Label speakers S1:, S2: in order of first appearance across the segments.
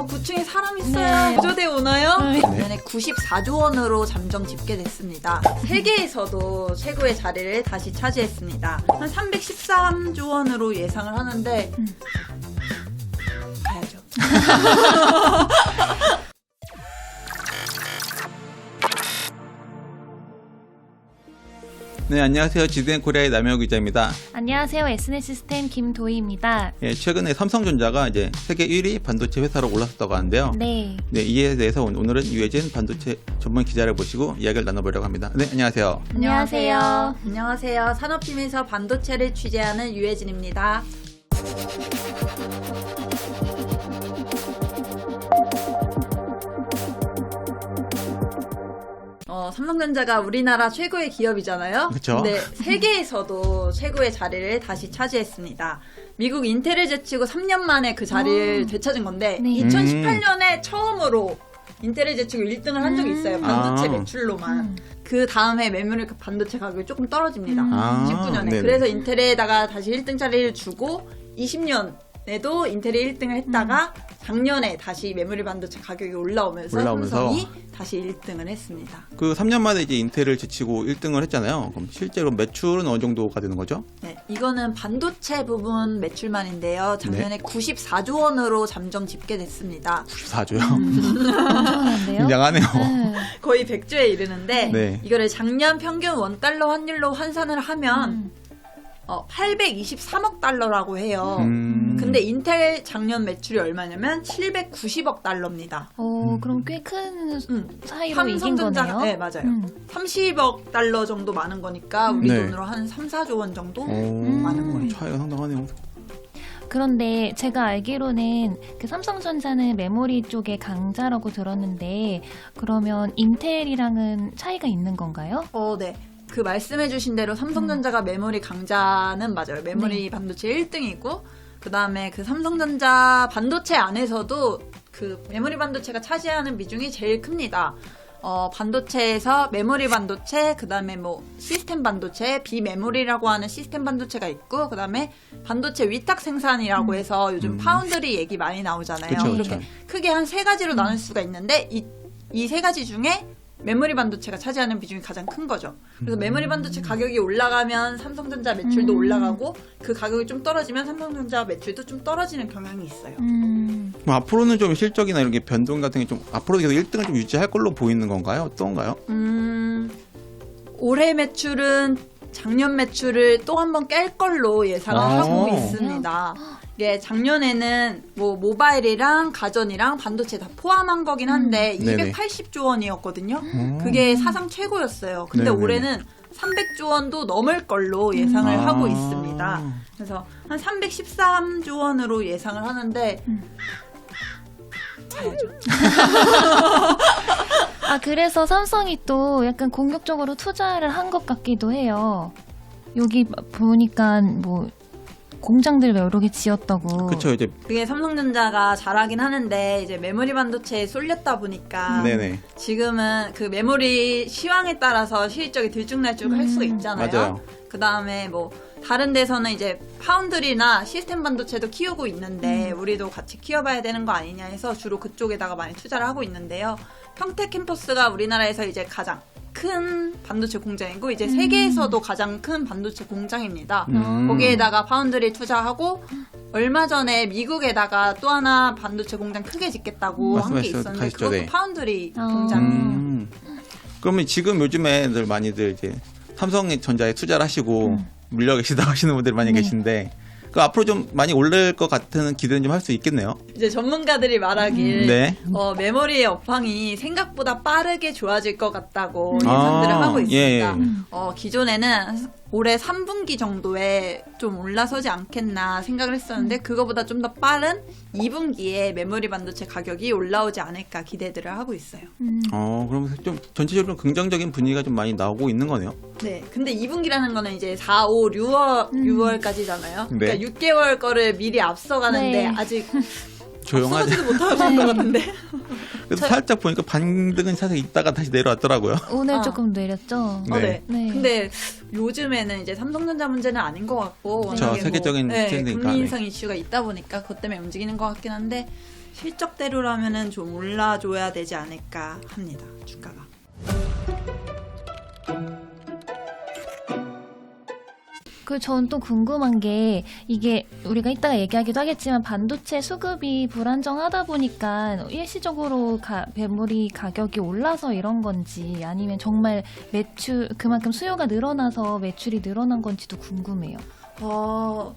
S1: 9층에 사람 있어요.
S2: 네.
S1: 구조대 오나요?
S2: 네.
S1: 작년에 94조 원으로 잠정 집계됐습니다. 세계에서도 최고의 자리를 다시 차지했습니다. 한 313조 원으로 예상을 하는데 가야죠.
S3: 네, 안녕하세요. GDN코리아의 남혁 기자입니다.
S2: 안녕하세요. SNS스템 김도희입니다.
S3: 예, 최근에 삼성전자가 이제 세계 1위 반도체 회사로 올랐었다고 하는데요.
S2: 네.
S3: 네, 이에 대해서 오늘은 유해진 반도체 전문 기자를 모시고 이야기를 나눠보려고 합니다. 네, 안녕하세요.
S2: 안녕하세요.
S1: 안녕하세요. 산업팀에서 반도체를 취재하는 유혜진입니다. 삼성전자가 우리나라 최고의 기업이잖아요.
S3: 그쵸.
S1: 근데 세계에서도 최고의 자리를 다시 차지했습니다. 미국 인텔을 제치고 3년 만에 그 자리를 되찾은 건데
S2: 네.
S1: 2018년에 처음으로 인텔을 제치고 1등을 한 적이 있어요. 반도체 매출로만. 그 다음 해 메모리 반도체 가격이 조금 떨어집니다. 19년에.
S3: 네네.
S1: 그래서 인텔에다가 다시 1등 자리를 주고 20년에도 인텔이 1등을 했다가 작년에 다시 메모리 반도체 가격이 올라오면서 삼성이 다시 1등을 했습니다.
S3: 그 3년 만에 이제 인텔을 제치고 1등을 했잖아요. 그럼 실제로 매출은 어느 정도가 되는 거죠?
S1: 네, 이거는 반도체 부분 매출만인데요. 작년에 94조 원으로 잠정 집계됐습니다.
S3: 94조요?
S2: 엄청난데요?
S3: 굉장하네요.
S2: 네.
S1: 거의 100조에 이르는데
S3: 네.
S1: 이거를 작년 평균 원달러 환율로 환산을 하면 823억 달러라고 해요. 근데 인텔 작년 매출이 얼마냐면 790억 달러입니다.
S2: 그럼 꽤 큰 사이로 이긴 거네요.
S1: 네, 맞아요. 30억 달러 정도 많은 거니까 우리
S3: 네.
S1: 돈으로 한 3, 4조 원 정도 많은 거예요.
S3: 차이가 상당하네요.
S2: 그런데 제가 알기로는 그 삼성전자는 메모리 쪽에 강자라고 들었는데 그러면 인텔이랑은 차이가 있는 건가요?
S1: 네. 그 말씀해주신 대로 삼성전자가 메모리 강자는 맞아요. 메모리 반도체 1등이고, 그 다음에 그 삼성전자 반도체 안에서도 그 메모리 반도체가 차지하는 비중이 제일 큽니다. 반도체에서 메모리 반도체, 그 다음에 뭐 시스템 반도체, 비메모리라고 하는 시스템 반도체가 있고, 그 다음에 반도체 위탁 생산이라고 해서 요즘 파운드리 얘기 많이 나오잖아요.
S3: 그쵸,
S1: 이렇게
S3: 그쵸.
S1: 크게 한 세 가지로 나눌 수가 있는데, 이 세 가지 중에 메모리 반도체가 차지하는 비중이 가장 큰 거죠. 그래서 메모리 반도체 가격이 올라가면 삼성전자 매출도 올라가고 그 가격이 좀 떨어지면 삼성전자 매출도 좀 떨어지는 경향이 있어요.
S3: 그럼 앞으로는 좀 실적이나 이런 게 변동 같은 게 좀 앞으로 계속 1등을 좀 유지할 걸로 보이는 건가요? 어떤가요?
S1: 올해 매출은 작년 매출을 또 한 번 깰 걸로 예상을 하고 있습니다. 예, 작년에는 뭐 모바일이랑 가전이랑 반도체 다 포함한 거긴 한데
S3: 네네.
S1: 280조 원이었거든요. 그게 사상 최고였어요. 근데
S3: 네네네.
S1: 올해는 300조 원도 넘을 걸로 예상을 하고 있습니다. 그래서 한 313조 원으로 예상을 하는데 가야죠.
S2: 그래서 삼성이 또 약간 공격적으로 투자를 한 것 같기도 해요. 여기 보니까 뭐 공장들 여러 개 지었다고.
S3: 그쵸, 이제.
S1: 그게 삼성전자가 잘하긴 하는데 이제 메모리 반도체에 쏠렸다 보니까
S3: 네네.
S1: 지금은 그 메모리 시황에 따라서 실적이 들쭉날쭉 할 수가 있잖아요.
S3: 맞아요.
S1: 그 다음에 뭐 다른 데서는 이제 파운드리나 시스템 반도체도 키우고 있는데 우리도 같이 키워봐야 되는 거 아니냐 해서 주로 그쪽에다가 많이 투자를 하고 있는데요. 평택 캠퍼스가 우리나라에서 이제 가장 큰 반도체 공장이고 이제 세계에서도 가장 큰 반도체 공장입니다. 거기에다가 파운드리 투자하고 얼마 전에 미국에다가 또 하나 반도체 공장 크게 짓겠다고 한 게 있었는데
S3: 가시죠,
S1: 그것도
S3: 네.
S1: 파운드리 공장이에요.
S3: 그러면 지금 요즘에 많이들 이제 삼성전자에 투자를 하시고 물려 계시다고 하시는 분들이 많이 계신데 그 앞으로 좀 많이 오를 것 같은 기대는 좀 할 수 있겠네요.
S1: 이제 전문가들이 말하길
S3: 네.
S1: 메모리의 업황이 생각보다 빠르게 좋아질 것 같다고 예상들을 하고 있습니다.
S3: 예.
S1: 기존에는 올해 3분기 정도에 좀 올라서지 않겠나 생각을 했었는데 그거보다 좀 더 빠른 2분기에 메모리 반도체 가격이 올라오지 않을까 기대들을 하고 있어요.
S3: 그럼 좀 전체적으로 긍정적인 분위기가 좀 많이 나오고 있는 거네요.
S1: 네. 근데 2분기라는 거는 이제 4, 5, 6월까지잖아요.
S3: 네.
S1: 그러니까 6개월 거를 미리 앞서가는데
S2: 네.
S1: 아직
S3: 조용하지.
S1: 앞서가지도 못하는 것 같은데.
S3: 그래서 살짝 보니까 반등은 사실 있다가 다시 내려왔더라고요.
S2: 오늘 조금 내렸죠.
S3: 네.
S1: 네. 근데 요즘에는 이제 삼성전자 문제는 아닌 것 같고
S3: 그쵸,
S1: 워낙에
S3: 세계적인
S1: 뭐,
S3: 트렌드니까.
S1: 금리 인상 이슈가 있다 보니까 그것 때문에 움직이는 것 같긴 한데 실적대로라면은 좀 올라줘야 되지 않을까 합니다. 주가가.
S2: 전 또 궁금한 게 이게 우리가 이따가 얘기하기도 하겠지만 반도체 수급이 불안정하다 보니까 일시적으로 메모리 가격이 올라서 이런 건지 아니면 정말 그만큼 수요가 늘어나서 매출이 늘어난 건지도 궁금해요.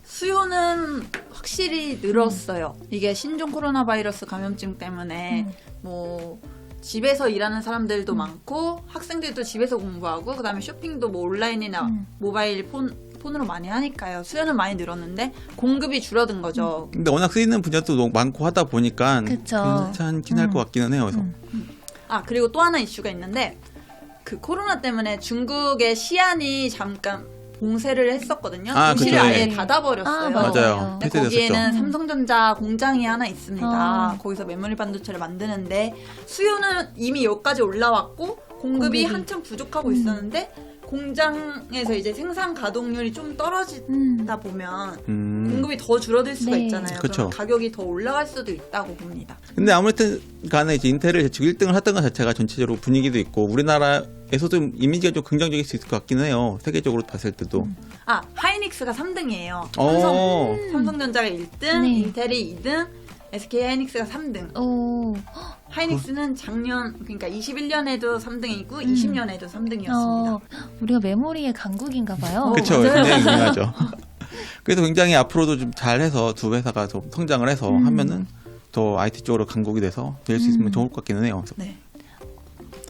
S1: 수요는 확실히 늘었어요. 이게 신종 코로나 바이러스 감염증 때문에 뭐 집에서 일하는 사람들도 많고 학생들도 집에서 공부하고 그다음에 쇼핑도 뭐 온라인이나 모바일 폰으로 많이 하니까요. 수요는 많이 늘었는데 공급이 줄어든 거죠.
S3: 근데 워낙 쓰이는 분야도 너무 많고 하다 보니까
S2: 그쵸.
S3: 괜찮긴 할 것 같기는 해요. 그래서.
S1: 그리고 또 하나 이슈가 있는데 그 코로나 때문에 중국의 시안이 잠깐 봉쇄를 했었거든요. 도시를
S3: 그쵸,
S1: 아예
S3: 예.
S1: 닫아버렸어요.
S3: 맞아요.
S1: 근데
S3: 폐쇄됐었죠.
S1: 거기에는 삼성전자 공장이 하나 있습니다. 거기서 메모리 반도체를 만드는데 수요는 이미 여기까지 올라왔고 공급이 한참 부족하고 있었는데 공장에서 이제 생산 가동률이 좀 떨어지다 보면 공급이 더 줄어들 수가
S2: 네.
S1: 있잖아요.
S3: 그쵸.
S1: 그럼 가격이 더 올라갈 수도 있다고 봅니다.
S3: 근데 아무튼 간에 이제 인텔을 지금 1등을 했던 것 자체가 전체적으로 분위기도 있고 우리나라에서도 이미지가 좀 긍정적일 수 있을 것 같긴 해요. 세계적으로 봤을 때도.
S1: 하이닉스가 3등이에요.
S3: 오.
S1: 삼성전자가 1등,
S2: 네.
S1: 인텔이 2등, SK 하이닉스가 3등.
S2: 오,
S1: 하이닉스는 그러니까 21년에도 3등이고 20년에도 3등이었습니다.
S2: 우리가 메모리의 강국인가 봐요.
S3: 그렇죠.
S1: 맞아요.
S3: 굉장히 유명하죠. 그래서 굉장히 앞으로도 좀 잘해서 두 회사가 좀 성장을 해서 하면은 더 IT 쪽으로 강국이 돼서 될 수 있으면 좋을 것 같기는 해요. 그래서
S1: 네.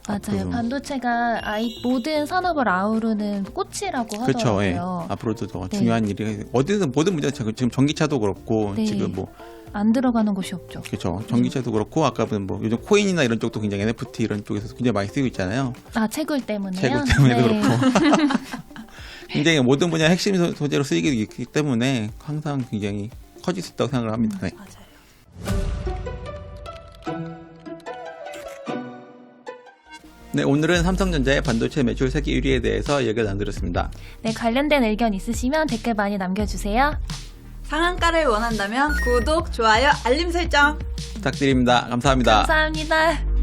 S2: 맞아요.
S3: 앞으로.
S2: 반도체가 모든 산업을 아우르는 꽃이라고
S3: 그렇죠. 예.
S2: 하더라고요.
S3: 앞으로도 더
S2: 네.
S3: 중요한 일이 어디든 모든 문제 지금 전기차도 그렇고
S2: 네.
S3: 지금 뭐
S2: 안 들어가는 곳이 없죠.
S3: 그렇죠. 전기차도 그렇고 아까 뭐 요즘 코인이나 이런 쪽도 굉장히 NFT 이런 쪽에서 굉장히 많이 쓰이고 있잖아요.
S2: 채굴 때문에요?
S3: 채굴 때문에도
S2: 네.
S3: 그렇고 굉장히 모든 분야 핵심 소재로 쓰이기 있기 때문에 항상 굉장히 커질 수 있다고 생각을 합니다. 네.
S1: 맞아요.
S3: 네, 오늘은 삼성전자의 반도체 매출 세계 1위에 대해서 얘기를 나눠드렸습니다.
S2: 네, 관련된 의견 있으시면 댓글 많이 남겨주세요.
S1: 상한가를 원한다면 구독, 좋아요, 알림 설정
S3: 부탁드립니다. 감사합니다.
S2: 감사합니다.